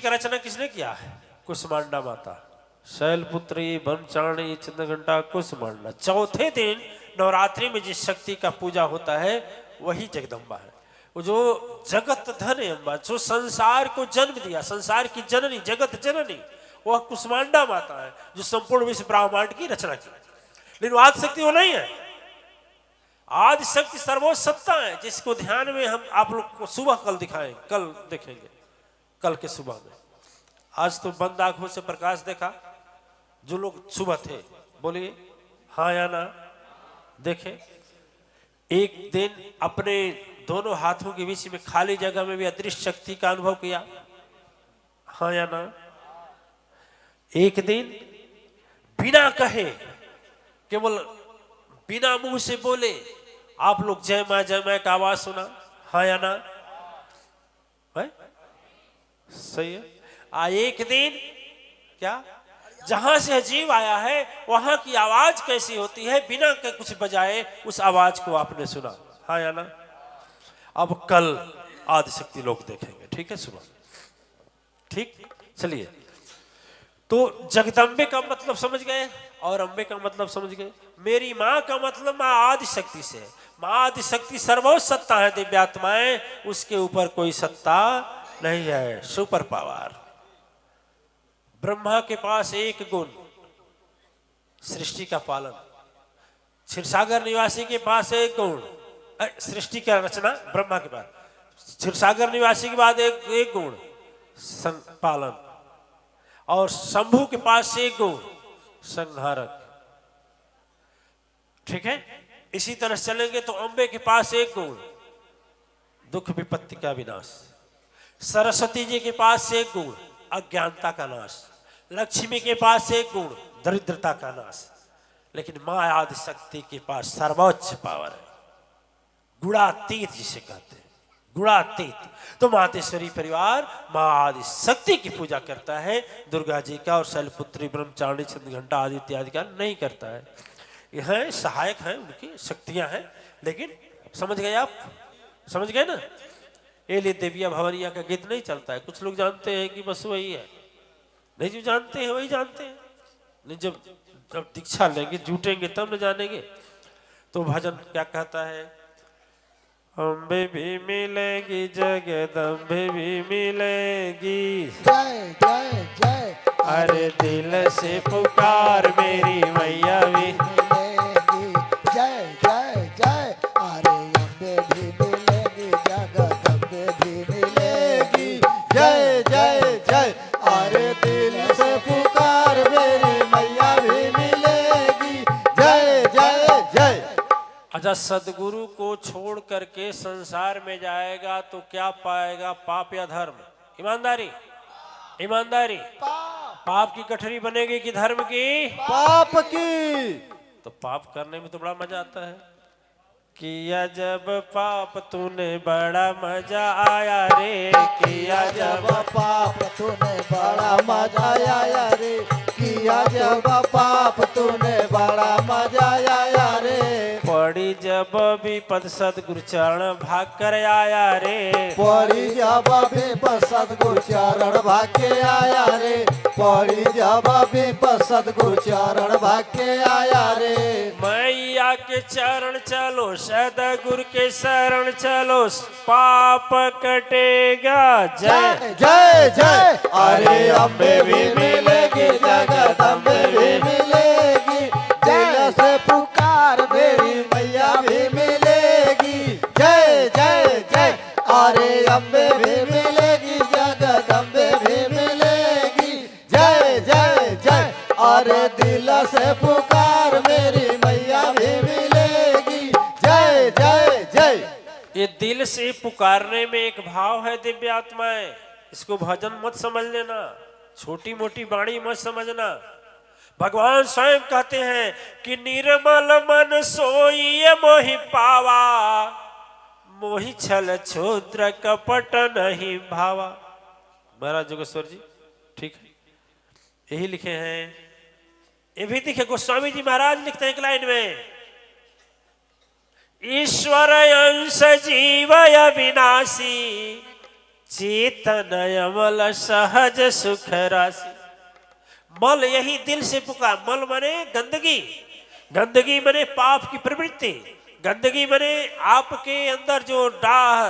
का रचना किसने किया है? कुसमांडा माता। शैलपुत्री ब्रह्मचारिणी चंद्रघंटा कुसमांडा। चौथे दिन नवरात्रि में जिस शक्ति का पूजा होता है वही जगदम्बा है। वो जो जगत धन अम्बा, जो संसार को जन्म दिया, संसार की जननी, जगत जननी, वह कुसमांडा माता है जो संपूर्ण विश्व ब्रह्मांड की रचना की। लेकिन आदि शक्ति वो नहीं है। आदि शक्ति सर्वोच्च सत्ता है, जिसको ध्यान में हम आप लोग को सुबह कल दिखाएं, कल देखेंगे, कल के सुबह में। आज तो बंद आंखों से प्रकाश देखा। जो लोग सुबह थे बोलिए हाँ या ना। देखे एक दिन अपने दोनों हाथों के बीच में खाली जगह में भी अदृश्य शक्ति का अनुभव किया, हाँ या ना। एक दिन बिना कहे, केवल बिना मुंह से बोले आप लोग जय मां का आवाज सुना, हाँ या ना। है? सही है। एक दिन क्या जहां से जीव आया है वहां की आवाज कैसी होती है, बिना के कुछ बजाए उस आवाज को आपने सुना, हाँ या ना। अब कल आदि शक्ति लोग देखेंगे, ठीक है, सुबह। ठीक, चलिए। तो जगदम्बे का मतलब समझ गए और अम्बे का मतलब समझ गए। मेरी माँ का मतलब माँ आदि शक्ति से। माँ आदि शक्ति सर्वोच्च सत्ता है, दिव्यात्माएं, उसके ऊपर कोई सत्ता नहीं है, सुपर पावर। ब्रह्मा के पास एक गुण, सृष्टि का पालन। क्षीरसागर निवासी के पास एक गुण, सृष्टि का रचना। ब्रह्मा के पास, क्षीरसागर निवासी के बाद एक गुण, पालन। और शंभु के पास एक गुण, संहारक। ठीक है, इसी तरह चलेंगे तो अम्बे के पास एक गुण, दुख विपत्ति का विनाश। सरस्वती जी के पास एक गुण, अज्ञानता का नाश। लक्ष्मी के पास एक गुण, दरिद्रता का नाश। लेकिन मां आदि शक्ति के पास सर्वोच्च पावर है, गुणातीत जिसे कहते हैं, गुणातीत। तो मातेश्वरी परिवार मां आदि शक्ति की पूजा करता है, दुर्गा जी का और शैलपुत्री ब्रह्मचारिणी चंद्रघंटा आदि इत्यादि का नहीं करता है। यह सहायक हैं, उनकी शक्तियां हैं। लेकिन समझ गए आप, समझ गए ना। ये लिए देविया भवनिया का गीत नहीं चलता है। कुछ लोग जानते हैं कि बस वही है, नहीं जो जानते हैं वही जानते हैं। नहीं, जब जब दीक्षा लेंगे, जुटेंगे तब न जानेंगे। तो भजन क्या कहता है? अम्बे भी मिलेगी, जगदम्बे भी मिलेगी, जय जय जय। अरे दिल से पुकार मेरी मैया भी मिलेगी, जय जय जय। अरे अम्बे भी मिलेगी, जगदम्बे भी मिलेगी, जय जय जय। अरे दिल से पुकार मेरी मैया भी मिलेगी, जय जय जय। अच्छा, सदगुरु को छोड़ करके संसार में जाएगा तो क्या पाएगा? पाप या धर्म? ईमानदारी, ईमानदारी। पाप की गठरी बनेगी कि धर्म की? पाप की। तो पाप करने में तो बड़ा मजा आता है। किया जब पाप तूने बड़ा मजा आया रे, किया जब पाप तूने बड़ा मजा आया रे, किया जब पाप तूने बड़ा मजा आया रे। पड़ी जब विपद सदगुरु चरण भाग कर आया रे, पड़ी जब विपद सदगुरु चरण भाग के आया रे, पड़ी जब विपद सदगुरु चरण भाग के आया रे। मैया के चरण चलो, सदगुरु के शरण चलो, पाप कटेगा। जय जय जय। अरे अम्बे भी मिलेगी, जगदम्बे भी मिलेगी, दिल से पुकार मेरी मैया भी मिलेगी, जय जय जय। अरे अम्बे भी मिलेगी, जगदम्बे भी मिलेगी, जय जय जय। अरे दिल से पुकार मेरी मैया भी मिलेगी, जय जय जय। ये दिल से पुकारने में एक भाव है दिव्यात्माएं, इसको भजन मत समझ लेना, छोटी मोटी बाणी मत समझना। भगवान स्वयं कहते हैं कि निर्मल मन सोई मोहि पावा, मोहि छल क्षुद्र कपट नहीं भावा। महाराज जोगेश्वर जी, ठीक है, यही लिखे हैं। ये भी लिखे गोस्वामी जी महाराज लिखते हैं एक लाइन में, ईश्वर अंश जीव अविनाशी, चेतन अमल सहज सुख राशि। मल यही दिल से पुकार। मल मने गंदगी, गंदगी मने पाप की प्रवृत्ति, गंदगी मने आपके अंदर जो डाह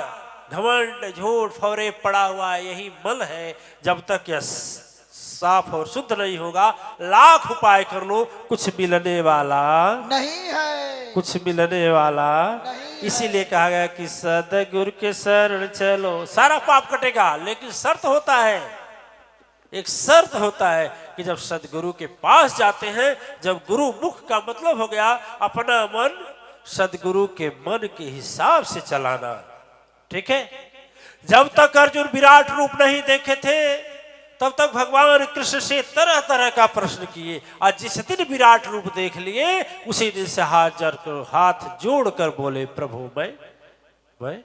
घमंड झूठ फौरे पड़ा हुआ है, यही मल है। जब तक यह साफ और शुद्ध नहीं होगा, लाख उपाय कर लो, कुछ मिलने वाला नहीं है, कुछ मिलने वाला इसीलिए कहा गया कि सदगुरु के शरण चलो, सारा पाप कटेगा। लेकिन शर्त होता है, एक शर्त होता है कि जब सदगुरु के पास जाते हैं, जब गुरु मुख का मतलब हो गया अपना मन सदगुरु के मन के हिसाब से चलाना। ठीक है। जब तक अर्जुन विराट रूप नहीं देखे थे, तब तक भगवान कृष्ण से तरह तरह का प्रश्न किए। आज जिस दिन विराट रूप देख लिए, उसी दिन से हाथ जोड़कर बोले, प्रभु मैं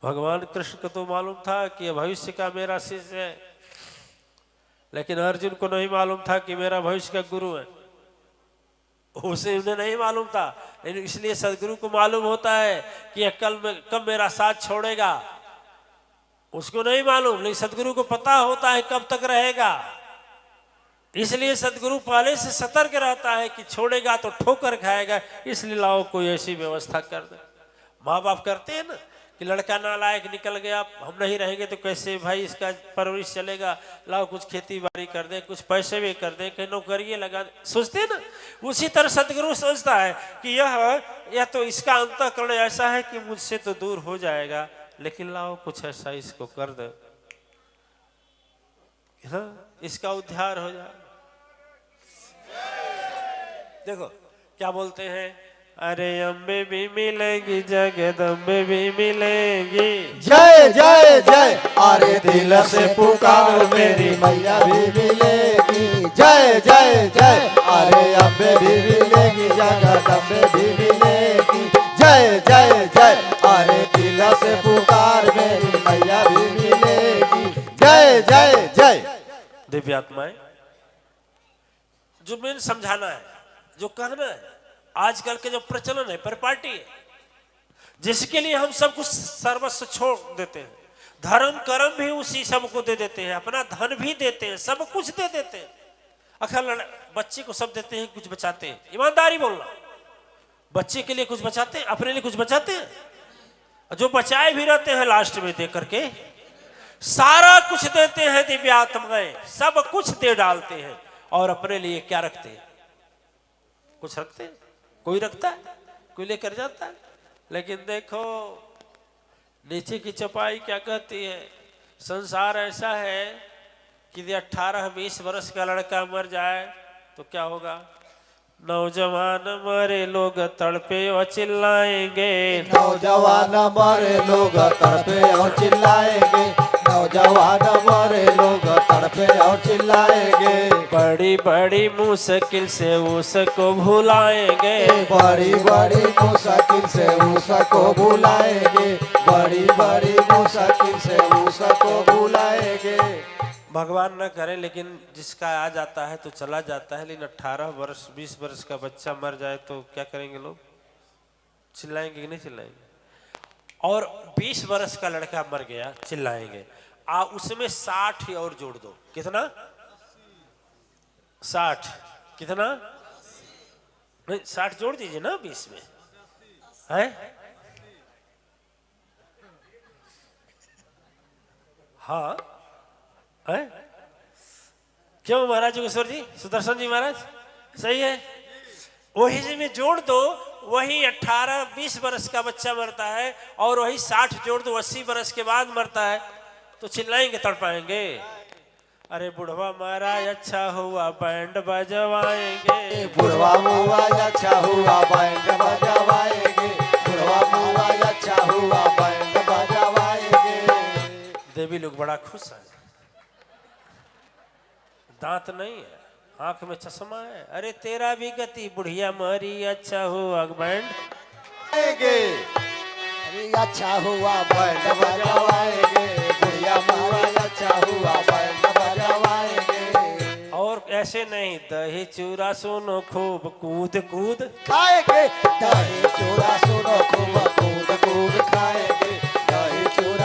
भगवान कृष्ण को तो मालूम था कि भविष्य का मेरा शिष्य है, लेकिन अर्जुन को नहीं मालूम था कि मेरा भविष्य का गुरु है। उसे उन्हें नहीं मालूम था, लेकिन इसलिए सदगुरु को मालूम होता है कि यह कब मेरा साथ छोड़ेगा। उसको नहीं मालूम, लेकिन सदगुरु को पता होता है कब तक रहेगा। इसलिए सदगुरु पहले से सतर्क रहता है कि छोड़ेगा तो ठोकर खाएगा। इसलिए लाओ कोई ऐसी व्यवस्था कर दे। माँ बाप करते हैं ना कि लड़का नालायक निकल गया, हम नहीं रहेंगे तो कैसे भाई इसका परवरिश चलेगा, लाओ कुछ खेती बाड़ी कर दें, कुछ पैसे भी कर दें, कहीं नौकरी लगा दें, सोचते हैं ना। उसी तरह सदगुरु सोचता है कि यह तो इसका अंतःकरण ऐसा है कि मुझसे तो दूर हो जाएगा, लेकिन लाओ कुछ ऐसा इसको कर दे, हाँ, इसका उद्धार हो जाए। देखो क्या बोलते हैं, अरे अम्बे भी मिलेगी, जगदम्बे भी मिलेगी। जय जय जय, अरे दिल से पुकार मेरी मैया भी मिलेगी। जय जय जय, अरे अम्बे भी मिलेगी, जगदम्बे भी मिलेगी। जय जय जय, अरे दिल से पुकार मेरी मैया भी मिलेगी। जय जय जय। दिव्यात्माएं, जो मैंने समझाना है, जो कहना है, आजकल के जो प्रचलन है परिपाटी है, जिसके लिए हम सब कुछ सर्वस्व छोड़ देते हैं, धर्म कर्म भी उसी सबको दे देते हैं, अपना धन भी देते हैं, सब कुछ दे देते हैं। अखिल बच्चे को सब देते हैं, कुछ बचाते हैं। ईमानदारी बोलना, बच्चे के लिए कुछ बचाते हैं, अपने लिए कुछ बचाते हैं। जो बचाए भी रहते हैं लास्ट में दे करके सारा कुछ देते हैं। दिव्यात्माएं सब कुछ दे डालते हैं और अपने लिए क्या रखते हैं? कुछ रखते हैं? कोई रखता है, कोई लेकर जाता है। लेकिन देखो नीचे की चपाई क्या कहती है, संसार ऐसा है कि 18-20 वर्ष का लड़का मर जाए तो क्या होगा? नौजवान मरे लोग तड़पे और चिल्लाएंगे, नौजवान मरे लोग तड़पे और चिल्लाएंगे। नौजवान मरे लोग तड़पे और चिल्लाएंगे। बड़ी बड़ी मुश्किल से उसको भुलाएंगे, बड़ी बड़ी मुश्किल से उसको भुलाएंगे। बड़ी बड़ी मुश्किल से उसको भुलाएंगे। भगवान न करे, लेकिन जिसका आ जाता है तो चला जाता है। लेकिन 18 वर्ष 20 वर्ष का बच्चा मर जाए तो क्या करेंगे लोग? चिल्लाएंगे कि नहीं चिल्लाएंगे? और 20 वर्ष का लड़का मर गया, चिल्लाएंगे। उसमें 60 और जोड़ दो, कितना? 60 कितना? नहीं 60 जोड़ दीजिए ना 20 में, है? हाँ है? क्यों महाराज जोगेश्वर जी, सुदर्शन जी महाराज, सही है। वही से में जोड़ दो, वही 18-20 वर्ष का बच्चा मरता है और वही 60 जोड़ दो, 80 वर्ष के बाद मरता है तो चिल्लाएंगे तड़पाएंगे। अरे बुढ़वा महाराज अच्छा हुआ बैंड बजवाएंगे, बुढ़वा महाराज अच्छा हुआ बैंड बजवाएंगे। बुढ़वा महाराज अच्छा हुआ बैंड बजवाएंगे। देवी लोग बड़ा खुश है, दांत नहीं है, आंख में चश्मा है। अरे तेरा भी गति बुढ़िया मरी, अच्छा हुआ बैंड। अरे अच्छा हुआ बैंड बजवाएंगे। बुढ़िया महाराज अच्छा हुआ बैंड बजवाएंगे। और ऐसे नहीं, दही चूरा सुनो खूब कूद कूद खाएंगे। दही चूरा सुनो खूब कूद कूद खाएंगे।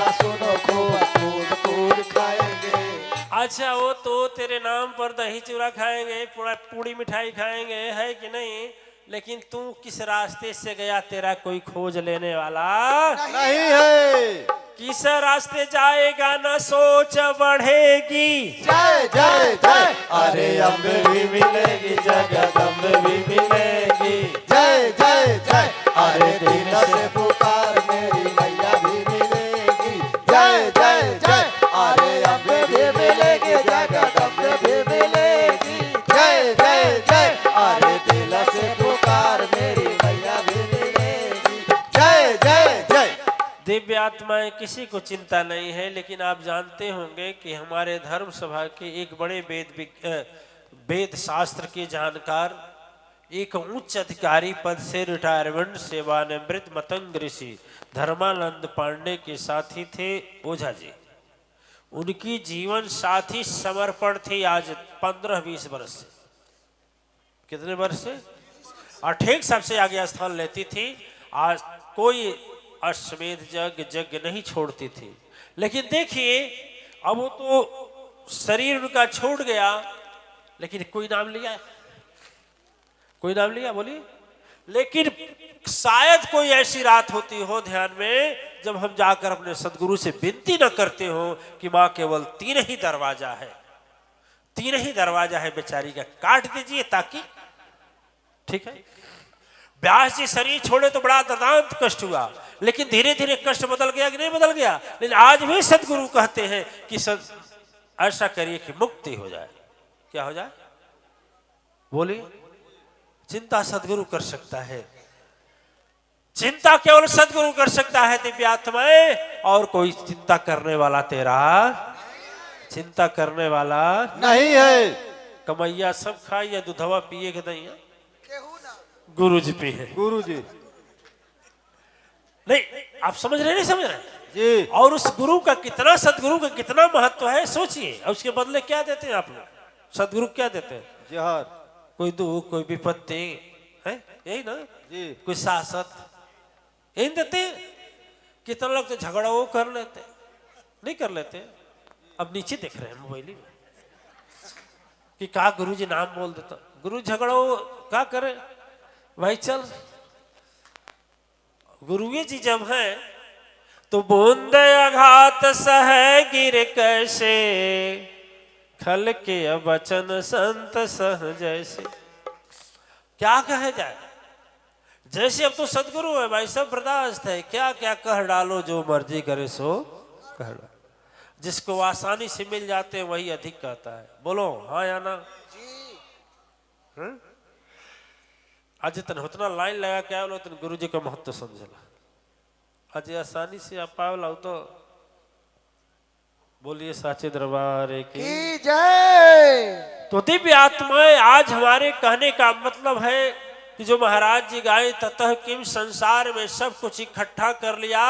भैया सुनो खूब कूद कूद खाएंगे। अच्छा वो तो तेरे नाम पर दही चूड़ा खाएंगे, पूड़ी मिठाई खाएंगे, है कि नहीं? लेकिन तू किस रास्ते से गया, तेरा कोई खोज लेने वाला नहीं है। किस रास्ते जाएगा न सोच बढ़ेगी। जय जय जय अरे अम्बे भी मिलेगी, जगदम्बे भी मिलेगी। जय जय जय अरे दिल से पुकार मेरी मैया भी मिलेगी। जय जय जय अरे अम्बे भी मिलेगी, जगदम्बे भी मिलेगी। जय जय जय अरे दिल से पुकार मेरी मैया भी मिलेगी। जय जय जय। दिव्य आत्माएं किसी को चिंता नहीं है, लेकिन आप जानते होंगे कि हमारे धर्म सभा के एक बड़े वेद शास्त्र के जानकार, एक उच्च अधिकारी पद से रिटायरमेंट सेवानिवृत्त मतंग ऋषि धर्मानंद पांडे के साथी थे ओझा जी। उनकी जीवन साथी समर्पण थी आज 15-20 वर्ष से। कितने वर्ष से? 28 सबसे आगे स्थान लेती थी। आज कोई अश्वमेध यज्ञ नहीं छोड़ती थी। लेकिन देखिए अब वो तो शरीर उनका छूट गया, लेकिन कोई नाम लिया? कोई नाम लिया? बोलिए। लेकिन शायद कोई ऐसी रात होती हो ध्यान में जब हम जाकर अपने सदगुरु से विनती न करते हो कि माँ केवल 3 ही दरवाजा है, 3 ही दरवाजा है बेचारी का, काट दीजिए ताकि ठीक है। व्यास जी शरीर छोड़े तो बड़ा दर्दांत कष्ट हुआ, लेकिन धीरे धीरे कष्ट बदल गया कि नहीं बदल गया? लेकिन आज भी सदगुरु कहते हैं कि ऐसा करिए कि मुक्ति हो जाए। क्या हो जाए? बोलिए। चिंता सदगुरु कर सकता है, चिंता केवल सदगुरु कर सकता है दिव्यात्माएं, और कोई चिंता करने वाला तेरा चिंता करने वाला नहीं है। कमैया सब खाई या दूधवा पिए के नहीं है? गुरु जी पे है। गुरु जी नहीं, आप समझ रहे नहीं समझ रहे जी। और उस गुरु का कितना, सदगुरु का कितना महत्व है सोचिए। और उसके बदले क्या देते हैं आप लोग? सदगुरु क्या देते हैं? जोहार। कोई दुख, कोई विपत्ति है, यही ना जी। कोई शासक, यही देते हैं। कितना लोग तो झगड़ा वो कर लेते, नहीं कर लेते। अब नीचे देख रहे हैं मोबाइल में कि का गुरु जी नाम बोल देता, गुरु झगड़ा वो क्या करे भाई? चल गुरुए जी जब है तो बूंद आघात सह गिर कैसे, खल के वचन संत सह जैसे। क्या कहे जाए? जैसे अब तो सदगुरु है भाई, सब बर्दाश्त है, क्या क्या कह डालो, जो मर्जी करे सो कह डालो। जिसको आसानी से मिल जाते हैं वही अधिक कहता है। बोलो हाँ या ना? आज उतना लाइन लगा के आयो तो गुरु जी का महत्व समझला। आज आसानी से आप पावला तो बोलिए साचे दरबार की जय। तो दिव्य आत्माएं आज हमारे कहने का मतलब है कि जो महाराज जी गाए ततः किम, संसार में सब कुछ इकट्ठा कर लिया,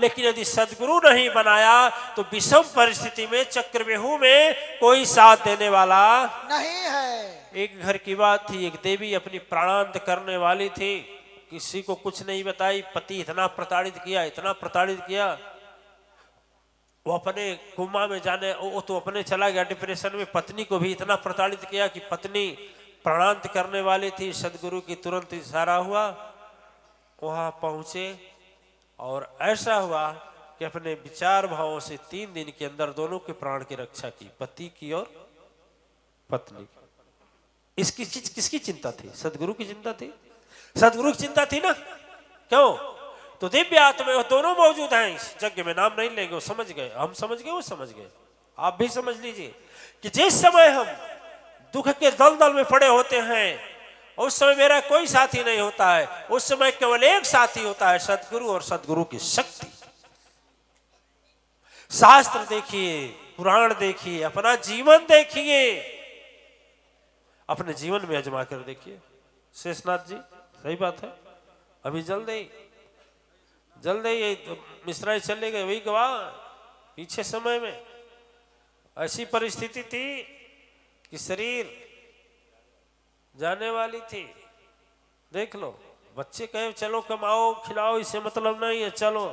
लेकिन यदि सदगुरु नहीं बनाया तो विषम परिस्थिति में, चक्रव्यूह में कोई साथ देने वाला नहीं है। एक घर की बात थी, एक देवी अपनी प्राणांत करने वाली थी, किसी को कुछ नहीं बताई। पति इतना प्रताड़ित किया, इतना प्रताड़ित किया, वो अपने कोमा में जाने, वो तो अपने चला गया डिप्रेशन में। पत्नी को भी इतना प्रताड़ित किया कि पत्नी प्राणांत करने वाली थी। सदगुरु की तुरंत इशारा हुआ, वहां पहुंचे और ऐसा हुआ कि अपने विचार भावों से 3 दिन के अंदर दोनों के प्राण की रक्षा की, पति की और पत्नी की। इसकी चीज किसकी चिंता थी? सदगुरु की चिंता थी। सदगुरु की चिंता थी ना, क्यों? तो दिव्य आत्मा वो दोनों मौजूद हैं इस यज्ञ में। नाम नहीं लेंगे, वो समझ गए, हम समझ गए, वो समझ गए। आप भी समझ लीजिए कि जिस समय हम दुख के दलदल में पड़े होते हैं उस समय मेरा कोई साथी नहीं होता है, उस समय केवल एक साथी होता है, सदगुरु और सदगुरु की शक्ति। शास्त्र देखिए, पुराण देखिए, अपना जीवन देखिए, अपने जीवन में आजमा कर देखिए। शेषनाथ जी सही बात है। अभी जल्द ही तो मिश्रा जी चले गए, वही गवाह। पीछे समय में ऐसी परिस्थिति थी कि शरीर जाने वाली थी। देख लो, बच्चे कहे चलो कमाओ खिलाओ, इससे मतलब नहीं है, चलो।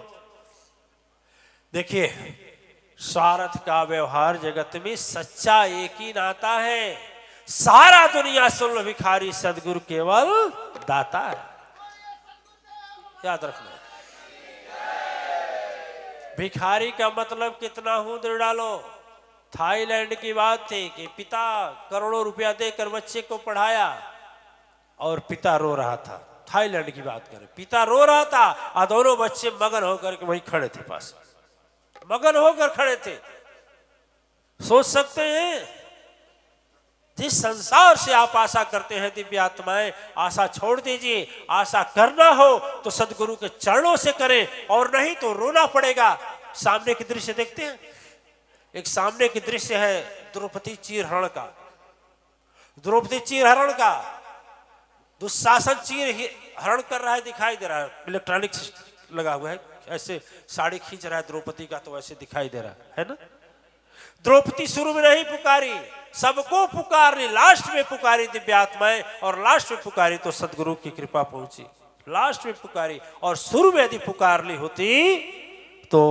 देखिए, स्वार्थ का व्यवहार जगत में सच्चा एक ही नाता है। सारा दुनिया सुन लो, भिखारी सदगुरु केवल दाता है। याद रखना, भिखारी का मतलब कितना हूं दृढ़ डालो। थाईलैंड की बात थी कि पिता करोड़ों रुपया देकर बच्चे को पढ़ाया और पिता रो रहा था। थाईलैंड की बात करें, पिता रो रहा था और दोनों बच्चे मगन होकर के वहीं खड़े थे, पास मगन होकर खड़े थे। सोच सकते हैं, जिस संसार से आप आशा करते हैं दिव्य आत्माएं, आशा छोड़ दीजिए। आशा करना हो तो सदगुरु के चरणों से करें, और नहीं तो रोना पड़ेगा। सामने की दृश्य देखते हैं, एक सामने की दृश्य है द्रौपदी चीरहरण का। द्रौपदी चीरहरण का, दुशासन चीर हरण कर रहा है, दिखाई दे रहा है, इलेक्ट्रॉनिक लगा हुआ है, ऐसे साड़ी खींच रहा है द्रौपदी का, तो ऐसे दिखाई दे रहा है ना। द्रौपदी शुरू में नहीं पुकारी, सबको पुकारनी, लास्ट में पुकारी दिव्य आत्माएं, और लास्ट में पुकारी तो सदगुरु की कृपा पहुंची। लास्ट में पुकारी, और शुरू में यदि पुकार ली होती तो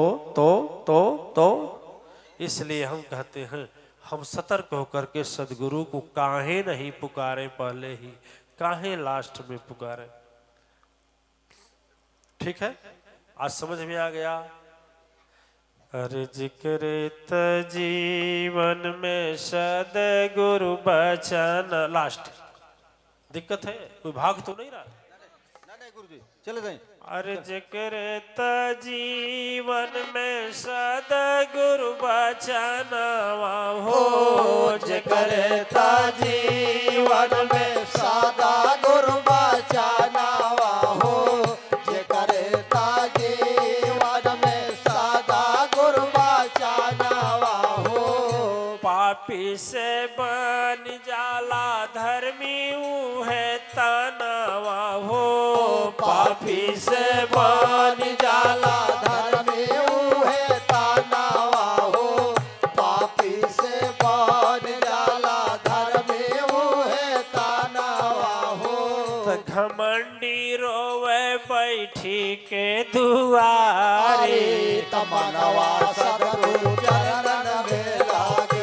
इसलिए हम कहते हैं, हम सतर्क होकर के सदगुरु को काहे नहीं पुकारे पहले ही, काहे लास्ट में पुकारे। ठीक है, आज समझ में आ गया। अरे जिक्र जीवन में सदगुरु बचन, लास्ट। दिक्कत है, कोई भाग तो नहीं रहा? नहीं गुरुजी, चले जाएं। अरे जिक्र जीवन में सदगुरु बचन हो, जिक्र जीवन में सदा गुरु बचना हो, जिक्र जीवन में सदा गुरु बचना हो। पापी से बन जाला धर्मी है तनावा हो, पापी से बन जाला धर्मी है तनावा हो, पापी से बन जाला धर्मी है तनावा हो। घमंडी रोवे बैठी के दुआरे, तमनवा सदगुरु चरण में लागे,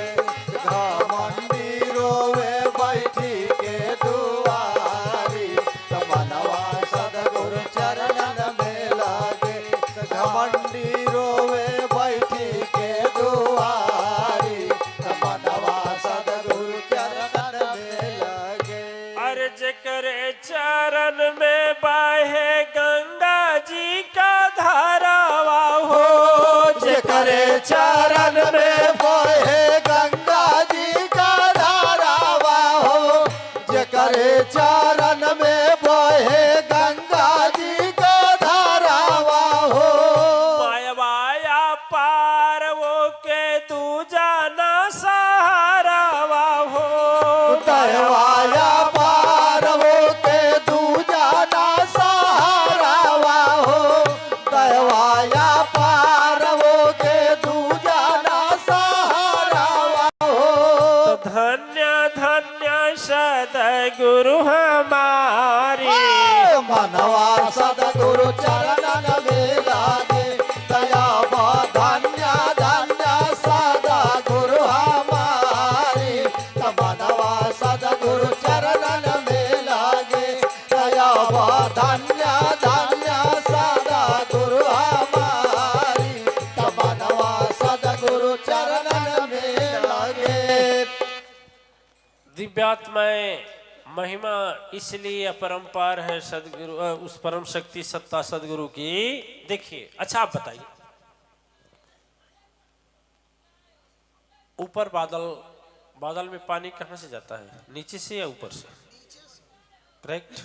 घमंडी रोवे बैठी के दुआरे, तमनवा सदगुरु चरण में लागे, घमंडी रोवे बैठी के दुआरे, तमनवा सदगुरु चरण में लागे। अर्ज करे चरण में बाहे गंगा जी का धारावा हो, करे चरण में बहे गंगा जी का धारावा हो, करे चरण में बहे गंगा जी का धारावा हो। मायवाया पार वो के तू जाना सहारावा हो, दयवाया पार हो के तू जाना सहारावा हो, दयवाया पार हो के तू जाना सहारावा हो। धन्य धन्य सदगुरु हमारे, मनवा सदगुरु चरण में लागे, दया धन्य धन्य सदगुरु हमारे, मनवा सदगुरु चरण में लागे, दया धन्य धन्य सदगुरु हमारे, मनवा सदगुरु चरण में लागे। दिव्यात्माएं महिमा इसलिए अपरंपार है सदगुरु, उस परम शक्ति सत्ता सदगुरु की। देखिए, अच्छा आप बताइए, ऊपर बादल, बादल में पानी कहां से जाता है? नीचे से या ऊपर से? करेक्ट,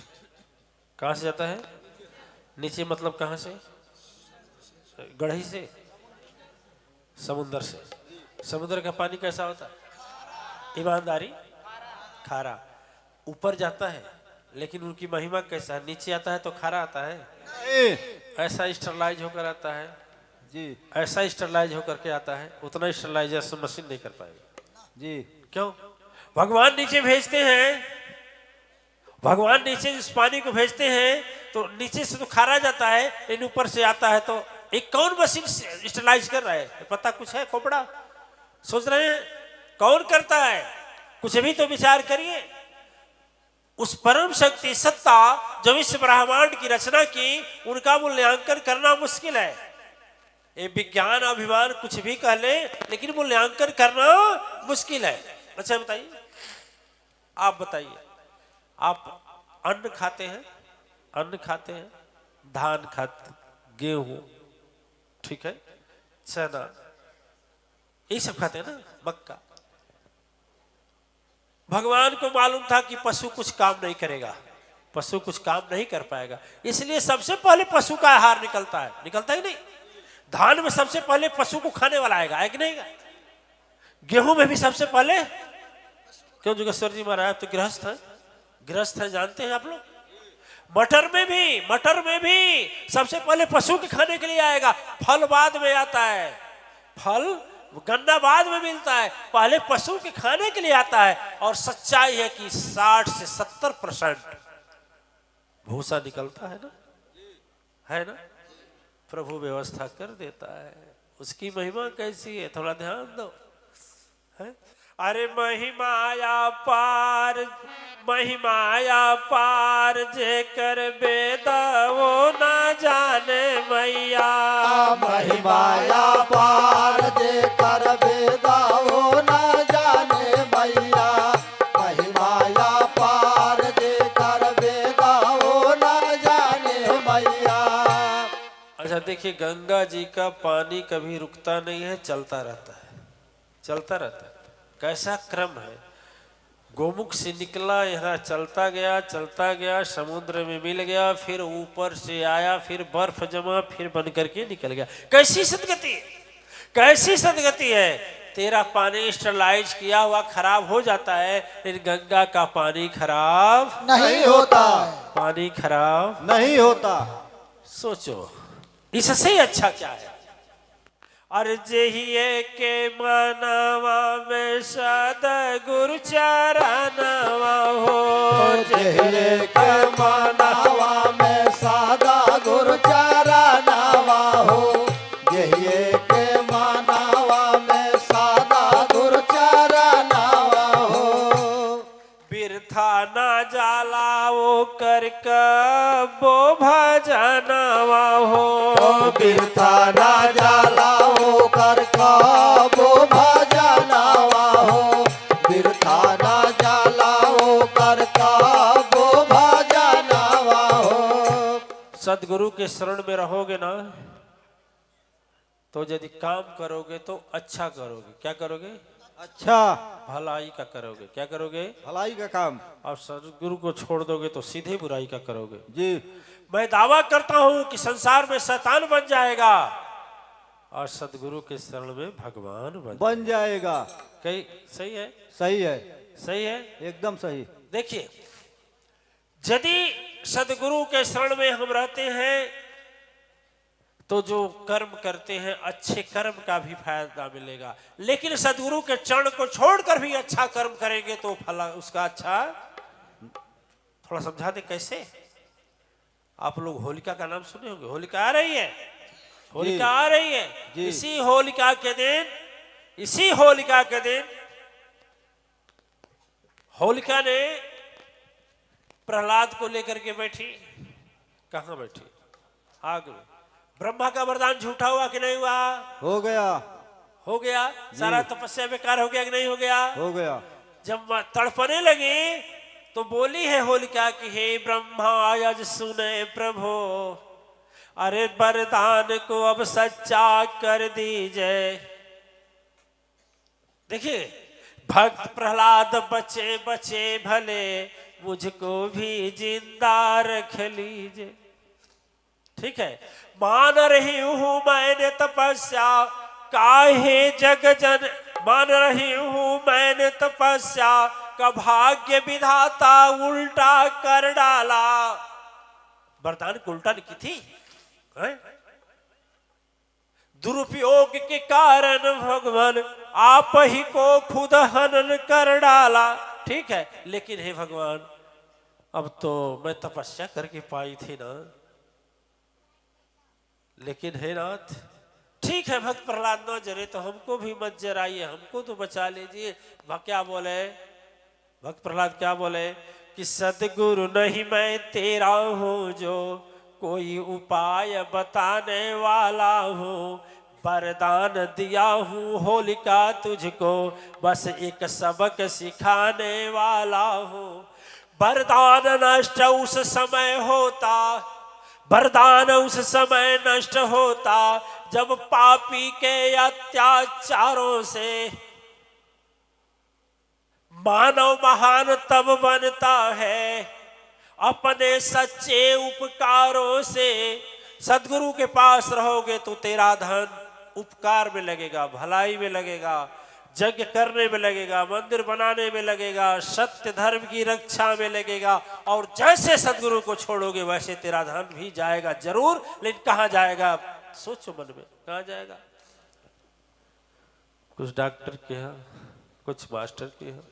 कहां से जाता है? नीचे मतलब कहां से? गढ़ी से, समुद्र से। समुद्र का पानी कैसा होता है? ईमानदारी, खारा। ऊपर जाता है, लेकिन उनकी महिमा कैसा है? नीचे आता है तो खारा आता है, ऐसा स्टरलाइज होकर आता है जी, ऐसा स्टरलाइज होकर के आता है। उतना स्टरलाइजेशन मशीन नहीं कर पाएगी जी। क्यों? भगवान नीचे भेजते हैं, भगवान नीचे इस पानी को भेजते हैं तो नीचे से तो खारा जाता है, लेकिन ऊपर से आता है तो एक कौन मशीन स्टरलाइज कर रहा है, पता कुछ है? खोपड़ा सोच रहे हैं कौन करता है? कुछ भी तो विचार करिए। उस परम शक्ति सत्ता जो इस ब्रह्मांड की रचना की, उनका मूल्यांकन करना मुश्किल है। ये विज्ञान अभिमान कुछ भी कह ले, लेकिन मूल्यांकन करना मुश्किल है। अच्छा बताइए, आप बताइए, आप अन्न खाते हैं, अन्न खाते हैं, धान खाते, गेहूं, ठीक है, चना, ये सब खाते हैं ना, मक्का। भगवान को मालूम था कि पशु कुछ काम नहीं करेगा, पशु कुछ काम नहीं कर पाएगा, इसलिए सबसे पहले पशु का आहार निकलता है, निकलता ही नहीं। धान में सबसे पहले पशु को खाने वाला आएगा, है कि नहीं? गेहूं में भी सबसे पहले, क्यों जोगेश्वर जी महाराज तो गृहस्थ है, गृहस्थ है, जानते हैं आप लोग। मटर में भी, मटर में भी सबसे पहले पशु के खाने के लिए आएगा, फल बाद में आता है, फल गन्ना बाद में मिलता है, पहले पशु के खाने के लिए आता है। और सच्चाई है कि 60 से 70% भूसा निकलता है ना, प्रभु व्यवस्था कर देता है। उसकी महिमा कैसी है, थोड़ा ध्यान दो, है? अरे महिमाया पार, महिमाया पार, जेकर वेद वो न जाने मैया। महिमाया पार जेकर वेद वो न जाने मैया। महिमाया पार जेकर वेद वो न जाने मैया। अच्छा देखिए, गंगा जी का पानी कभी रुकता नहीं है, चलता रहता है, चलता रहता है। कैसा क्रम है, गोमुख से निकला, यहाँ चलता गया, समुद्र में मिल गया, फिर ऊपर से आया, फिर बर्फ जमा, फिर बन करके निकल गया। कैसी सदगति है, कैसी सदगति है। तेरा पानी स्टरलाइज किया हुआ खराब हो जाता है, लेकिन गंगा का पानी खराब नहीं होता, पानी खराब नहीं होता। सोचो इससे अच्छा क्या है। और जहिए के मनवा में सद्गुरु चरणवा हो, जहिए के मनवा में सदा गुरु चरणवा हो। जहिए के मनवा में सदा गुरु चरणवा हो। बिरथा ना जाला वो कर कबो भजनवा हो। बिरथा ना जाला वो कर कबो भजनवा हो। बिरथा ना जाला वो कर कबो भजनवा हो। सदगुरु के शरण में रहोगे ना, तो यदि काम करोगे तो अच्छा करोगे। क्या करोगे? अच्छा, भलाई का करोगे। क्या करोगे? भलाई का काम। और सदगुरु को छोड़ दोगे तो सीधे बुराई का करोगे। जी, मैं दावा करता हूं कि संसार में शैतान बन जाएगा और सदगुरु के शरण में भगवान बन जाएगा। कई सही है, सही है, सही है, एकदम सही। देखिए, यदि सदगुरु के शरण में हम रहते हैं तो जो कर्म करते हैं अच्छे कर्म का भी फायदा मिलेगा, लेकिन सदगुरु के चरण को छोड़कर भी अच्छा कर्म करेंगे तो फल उसका अच्छा। थोड़ा समझा दे कैसे। आप लोग होलिका का नाम सुने होंगे, होलिका आ रही है, होलिका आ रही है। इसी होलिका के दिन, इसी होलिका के दिन होलिका ने प्रहलाद को लेकर के बैठी। कहां बैठी? आग में। ब्रह्मा का वरदान झूठा हुआ कि नहीं हुआ? हो गया, हो गया। सारा तपस्या बेकार हो गया कि नहीं हो गया? हो गया। जब तड़पने लगी तो बोली है होलिका कि हे ब्रह्मा आज सुने प्रभु, अरे वरदान को अब सच्चा कर दीजिए। देखिए, भक्त प्रहलाद बचे बचे भले, मुझको भी जिंदा रख लीजिए। ठीक है, मान रही हूं मैंने तपस्या, काहे जग जन मान रही हूं मैंने तपस्या, का भाग्य विधाता उल्टा कर डाला। वरदान को उल्टा की थी, दुरुपयोग के कारण भगवान आप ही को खुद हनन कर डाला। ठीक है, लेकिन हे भगवान, अब तो मैं तपस्या करके पाई थी ना, लेकिन हे नाथ, ठीक है भक्त प्रहलाद न जरे तो हमको भी मत जराइए, हमको तो बचा लीजिए। वह क्या बोले, भक्त प्रहलाद क्या बोले कि सदगुरु नहीं मैं तेरा हूँ, जो कोई उपाय बताने वाला हूँ। वरदान दिया हूँ होलिका तुझको, बस एक सबक सिखाने वाला हूँ। वरदान नष्ट उस समय होता, वरदान उस समय नष्ट होता, जब पापी के अत्याचारों से मानव महान तब बनता है, अपने सच्चे उपकारों से। सदगुरु के पास रहोगे तो तेरा धन उपकार में लगेगा, भलाई में लगेगा, यज्ञ करने में लगेगा, मंदिर बनाने में लगेगा, सत्य धर्म की रक्षा में लगेगा। और जैसे सदगुरु को छोड़ोगे वैसे तेरा धन भी जाएगा जरूर, लेकिन कहाँ जाएगा सोचो मन में, कहाँ जाएगा। कुछ डॉक्टर के यहाँ, कुछ मास्टर के यहाँ,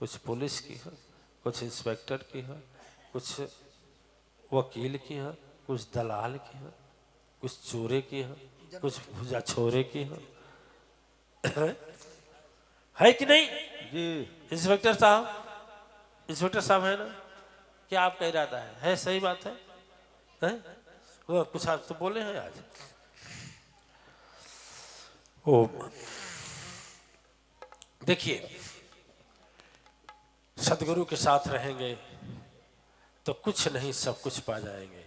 कुछ पुलिस की है, कुछ इंस्पेक्टर की है, कुछ वकील की है, कुछ दलाल की है, कुछ चोरे की है, कुछ भुजा छोरे की है कि नहीं जी। इंस्पेक्टर साहब, इंस्पेक्टर साहब है ना, क्या आपका इरादा है सही बात है? वो कुछ आप तो बोले हैं आज। ओ देखिए, सदगुरु के साथ रहेंगे तो कुछ नहीं सब कुछ पा जाएंगे,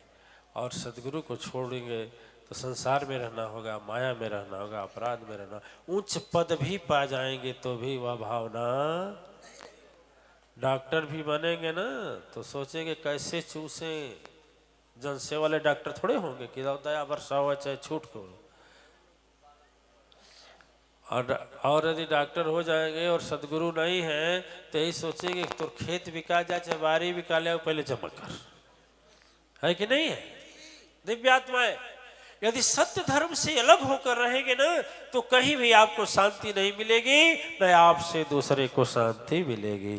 और सदगुरु को छोड़ेंगे तो संसार में रहना होगा, माया में रहना होगा, अपराध में रहना। उच्च पद भी पा जाएंगे तो भी वह भावना, डॉक्टर भी बनेंगे ना तो सोचेंगे कैसे चूसे। जनसेवा वाले डॉक्टर थोड़े होंगे कि दया वर्षा हुआ चाहे छूट को। और यदि डॉक्टर हो जाएंगे और सदगुरु नहीं है तो यही सोचेंगे तो खेत बिका जाए चाहे बारी बिका ले, पहले जमा कर, है कि नहीं है? दिव्यात्माएं यदि सत्य धर्म से अलग होकर रहेंगे ना तो कहीं भी आपको शांति नहीं मिलेगी, न आपसे दूसरे को शांति मिलेगी।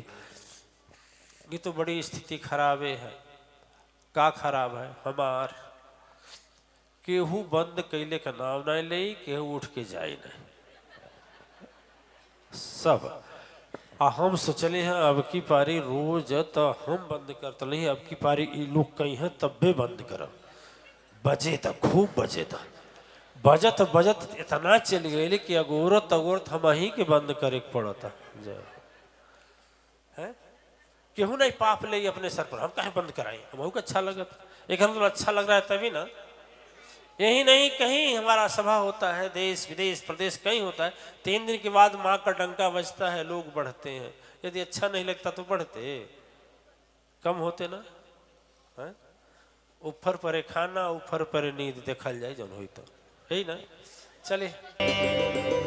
ये तो बड़ी स्थिति खराब है। का खराब है हमार, केहू बंद कैले का नाम नहीं ले, केहू उठ के जाए नहीं सब। हम सोचले हैं अब की पारी रोज तो हम बंद करते नहीं, अब की पारी ई लोग कहीं हैं तब्बे बंद करब। बजे तो खूब बजे था, बजत बजत इतना चल गई कि अगोरत अगोरत हम ही के बंद करे पड़ता। है केहू नहीं पाप ले अपने सर पर, हम कहीं बंद कराएं, हमको अच्छा लगा, एक हम तो अच्छा लग रहा है तभी ना। यही नहीं कहीं हमारा सभा होता है, देश विदेश प्रदेश कहीं होता है, 3 दिन के बाद माँ का डंका बजता है, लोग बढ़ते हैं। यदि अच्छा नहीं लगता तो बढ़ते, कम होते ना। है ऊपर परे खाना, ऊपर परे नींद, देखल जाए जन हुई तो यही ना। चलिए।